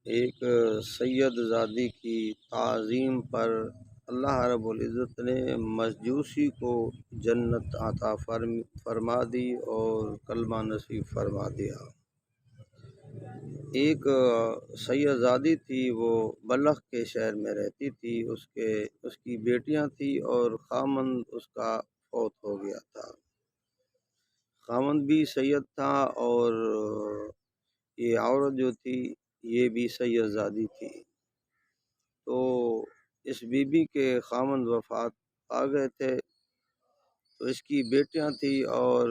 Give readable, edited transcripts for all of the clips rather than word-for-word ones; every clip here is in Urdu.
ایک سید زادی کی تعظیم پر اللہ رب العزت نے مجوسی کو جنت عطا فرما دی اور کلمہ نصیب فرما دیا۔ ایک سید زادی تھی، وہ بلخ کے شہر میں رہتی تھی۔ اس کی بیٹیاں تھیں اور خامند اس کا فوت ہو گیا تھا۔ خامند بھی سید تھا اور یہ عورت جو تھی یہ بھی سید زادی تھی۔ تو اس بی بی کے خامند وفات پا گئے تھے، تو اس کی بیٹیاں تھیں اور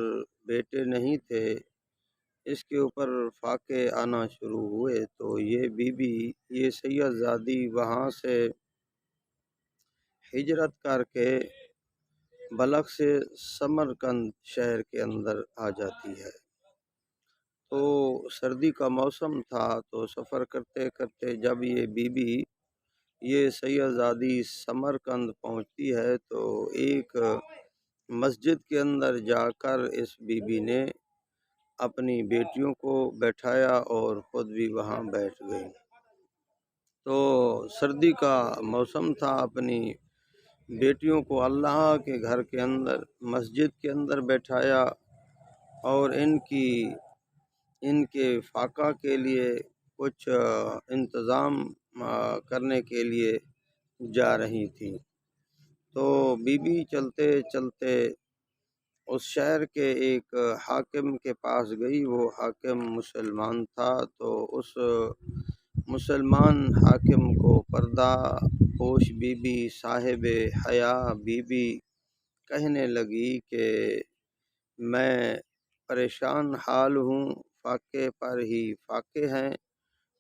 بیٹے نہیں تھے۔ اس کے اوپر فاقے آنا شروع ہوئے، تو یہ بی بی، یہ سید زادی وہاں سے ہجرت کر کے بلخ سے سمرقند شہر کے اندر آ جاتی ہے۔ تو سردی کا موسم تھا، تو سفر کرتے کرتے جب یہ بی بی، یہ سید زادی سمرقند پہنچتی ہے، تو ایک مسجد کے اندر جا کر اس بی بی نے اپنی بیٹیوں کو بیٹھایا اور خود بھی وہاں بیٹھ گئی۔ تو سردی کا موسم تھا، اپنی بیٹیوں کو اللہ کے گھر کے اندر مسجد کے اندر بیٹھایا اور ان کے فاقہ کے لیے کچھ انتظام کرنے کے لیے جا رہی تھی۔ تو بی بی چلتے چلتے اس شہر کے ایک حاکم کے پاس گئی۔ وہ حاکم مسلمان تھا، تو اس مسلمان حاکم کو پردہ پوش بی بی، صاحب حیا بی بی کہنے لگی کہ میں پریشان حال ہوں، فاقے پر ہی فاقے ہیں،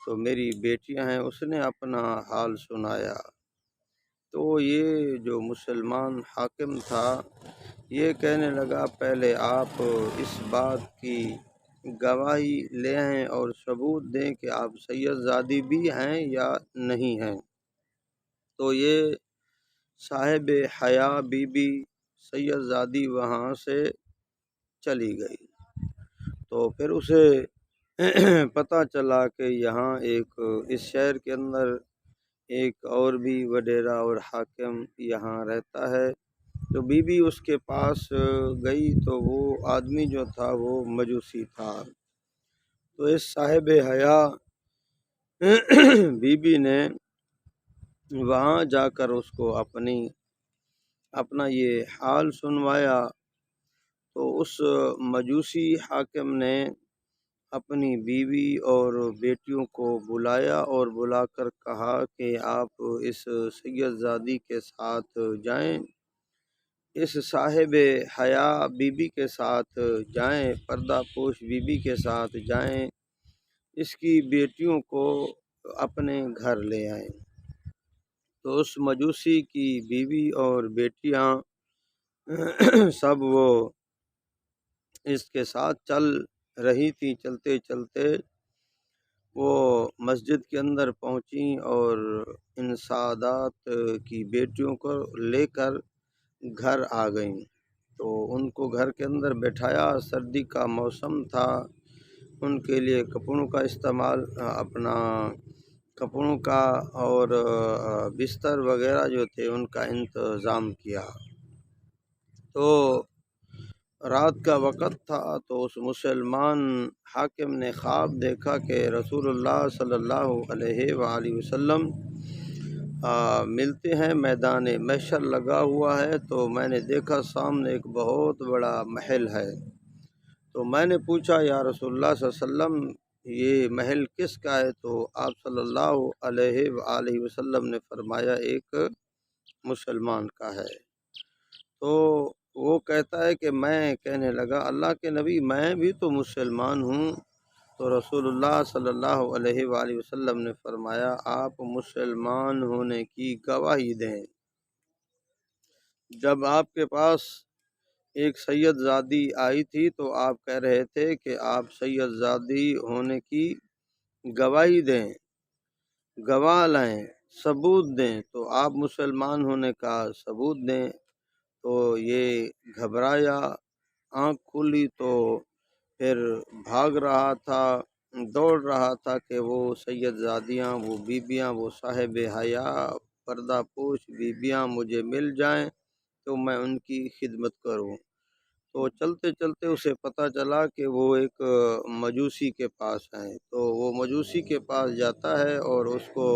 تو میری بیٹیاں ہیں۔ اس نے اپنا حال سنایا۔ تو یہ جو مسلمان حاکم تھا یہ کہنے لگا، پہلے آپ اس بات کی گواہی لے آئیں اور ثبوت دیں کہ آپ سید زادی بھی ہیں یا نہیں ہیں۔ تو یہ صاحب حیا بی بی سید زادی وہاں سے چلی گئی۔ تو پھر اسے پتہ چلا کہ یہاں اس شہر کے اندر ایک اور بھی وڈیرا اور حاکم یہاں رہتا ہے۔ تو بی بی اس کے پاس گئی، تو وہ آدمی جو تھا وہ مجوسی تھا۔ تو اس صاحب حیا بی بی نے وہاں جا کر اس کو اپنا یہ حال سنوایا۔ تو اس مجوسی حاکم نے اپنی بیوی اور بیٹیوں کو بلایا اور بلا کر کہا کہ آپ اس سید زادی کے ساتھ جائیں، اس صاحب حیا بی بی کے ساتھ جائیں، پردہ پوش بی بی کے ساتھ جائیں، اس کی بیٹیوں کو اپنے گھر لے آئیں۔ تو اس مجوسی کی بیوی اور بیٹیاں سب وہ اس کے ساتھ چل رہی تھی۔ چلتے چلتے وہ مسجد کے اندر پہنچیں اور ان سادات کی بیٹیوں کو لے کر گھر آ گئیں۔ تو ان کو گھر کے اندر بٹھایا۔ سردی کا موسم تھا، ان کے لیے کپڑوں کا استعمال، اپنا کپڑوں کا اور بستر وغیرہ جو تھے ان کا انتظام کیا۔ تو رات کا وقت تھا، تو اس مسلمان حاکم نے خواب دیکھا کہ رسول اللہ صلی اللہ علیہ وآلہ وسلم ملتے ہیں، میدان محشر لگا ہوا ہے۔ تو میں نے دیکھا سامنے ایک بہت بڑا محل ہے۔ تو میں نے پوچھا، یا رسول اللہ صلی اللہ علیہ وسلم یہ محل کس کا ہے؟ تو آپ صلی اللہ علیہ وآلہ وسلم نے فرمایا ایک مسلمان کا ہے۔ تو وہ کہتا ہے کہ میں کہنے لگا، اللہ کے نبی میں بھی تو مسلمان ہوں۔ تو رسول اللہ صلی اللہ علیہ وآلہ وسلم نے فرمایا، آپ مسلمان ہونے کی گواہی دیں۔ جب آپ کے پاس ایک سید زادی آئی تھی تو آپ کہہ رہے تھے کہ آپ سید زادی ہونے کی گواہی دیں، گواہ لائیں، ثبوت دیں۔ تو آپ مسلمان ہونے کا ثبوت دیں۔ تو یہ گھبرایا، آنکھ کھلی تو پھر بھاگ رہا تھا۔ دوڑ رہا تھا کہ وہ سید زادیاں، وہ بیبیاں، وہ صاحب حیا پردہ پوش بیبیاں مجھے مل جائیں تو میں ان کی خدمت کروں۔ تو چلتے چلتے اسے پتہ چلا کہ وہ ایک مجوسی کے پاس ہیں، تو وہ مجوسی کے پاس جاتا ہے اور اس کو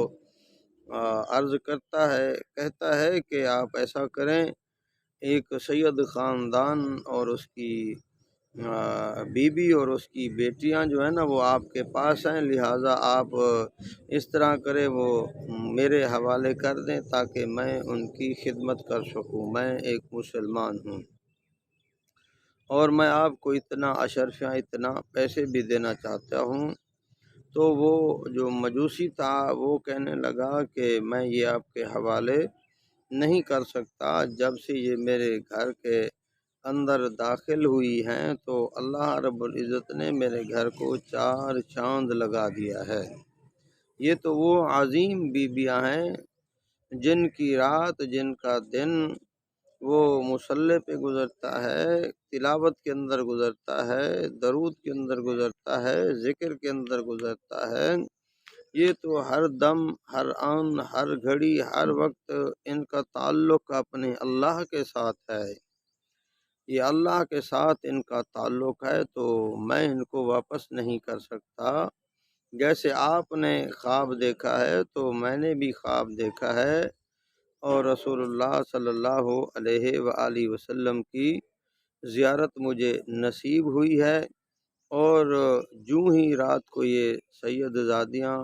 عرض کرتا ہے، کہتا ہے کہ آپ ایسا کریں، ایک سید خاندان اور اس کی بیوی اور اس کی بیٹیاں جو ہیں نا وہ آپ کے پاس ہیں، لہٰذا آپ اس طرح کریں وہ میرے حوالے کر دیں تاکہ میں ان کی خدمت کر سکوں، میں ایک مسلمان ہوں اور میں آپ کو اتنا اشرفیاں، اتنا پیسے بھی دینا چاہتا ہوں۔ تو وہ جو مجوسی تھا وہ کہنے لگا کہ میں یہ آپ کے حوالے نہیں کر سکتا، جب سے یہ میرے گھر کے اندر داخل ہوئی ہیں تو اللہ رب العزت نے میرے گھر کو 4 چاند لگا دیا ہے۔ یہ تو وہ عظیم بیبیاں ہیں جن کی رات، جن کا دن وہ مصلی پہ گزرتا ہے، تلاوت کے اندر گزرتا ہے، درود کے اندر گزرتا ہے، ذکر کے اندر گزرتا ہے۔ یہ تو ہر دم، ہر آن، ہر گھڑی، ہر وقت ان کا تعلق اپنے اللہ کے ساتھ ہے، یہ اللہ کے ساتھ ان کا تعلق ہے، تو میں ان کو واپس نہیں کر سکتا۔ جیسے آپ نے خواب دیکھا ہے تو میں نے بھی خواب دیکھا ہے، اور رسول اللہ صلی اللہ علیہ وآلہ وسلم کی زیارت مجھے نصیب ہوئی ہے، اور جوں ہی رات کو یہ سید زادیاں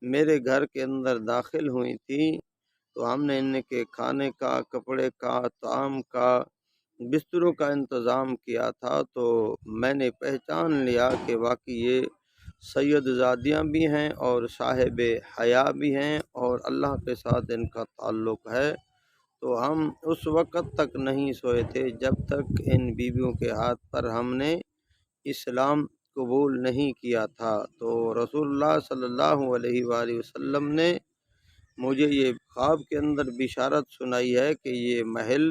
میرے گھر کے اندر داخل ہوئی تھیں تو ہم نے ان کے کھانے کا، کپڑے کا، طعام کا، بستروں کا انتظام کیا تھا، تو میں نے پہچان لیا کہ واقعی یہ سید زادیاں بھی ہیں اور صاحب حیا بھی ہیں اور اللہ کے ساتھ ان کا تعلق ہے۔ تو ہم اس وقت تک نہیں سوئے تھے جب تک ان بیویوں کے ہاتھ پر ہم نے اسلام قبول نہیں کیا تھا۔ تو رسول اللہ صلی اللہ علیہ وآلہ وسلم نے مجھے یہ خواب کے اندر بشارت سنائی ہے کہ یہ محل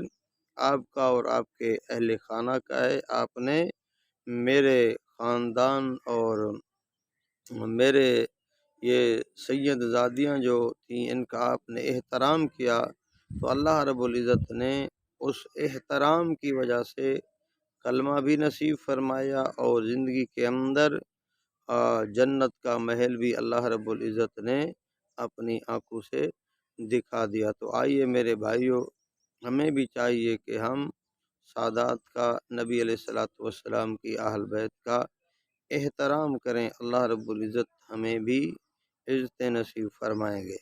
آپ کا اور آپ کے اہل خانہ کا ہے، آپ نے میرے خاندان اور میرے یہ سید زادیاں جو تھیں ان کا آپ نے احترام کیا، تو اللہ رب العزت نے اس احترام کی وجہ سے کلمہ بھی نصیب فرمایا اور زندگی کے اندر جنت کا محل بھی اللہ رب العزت نے اپنی آنکھوں سے دکھا دیا۔ تو آئیے میرے بھائیوں، ہمیں بھی چاہیے کہ ہم سادات کا، نبی علیہ الصلوۃ والسلام کی اہل بیت کا احترام کریں، اللہ رب العزت ہمیں بھی عزت نصیب فرمائیں گے۔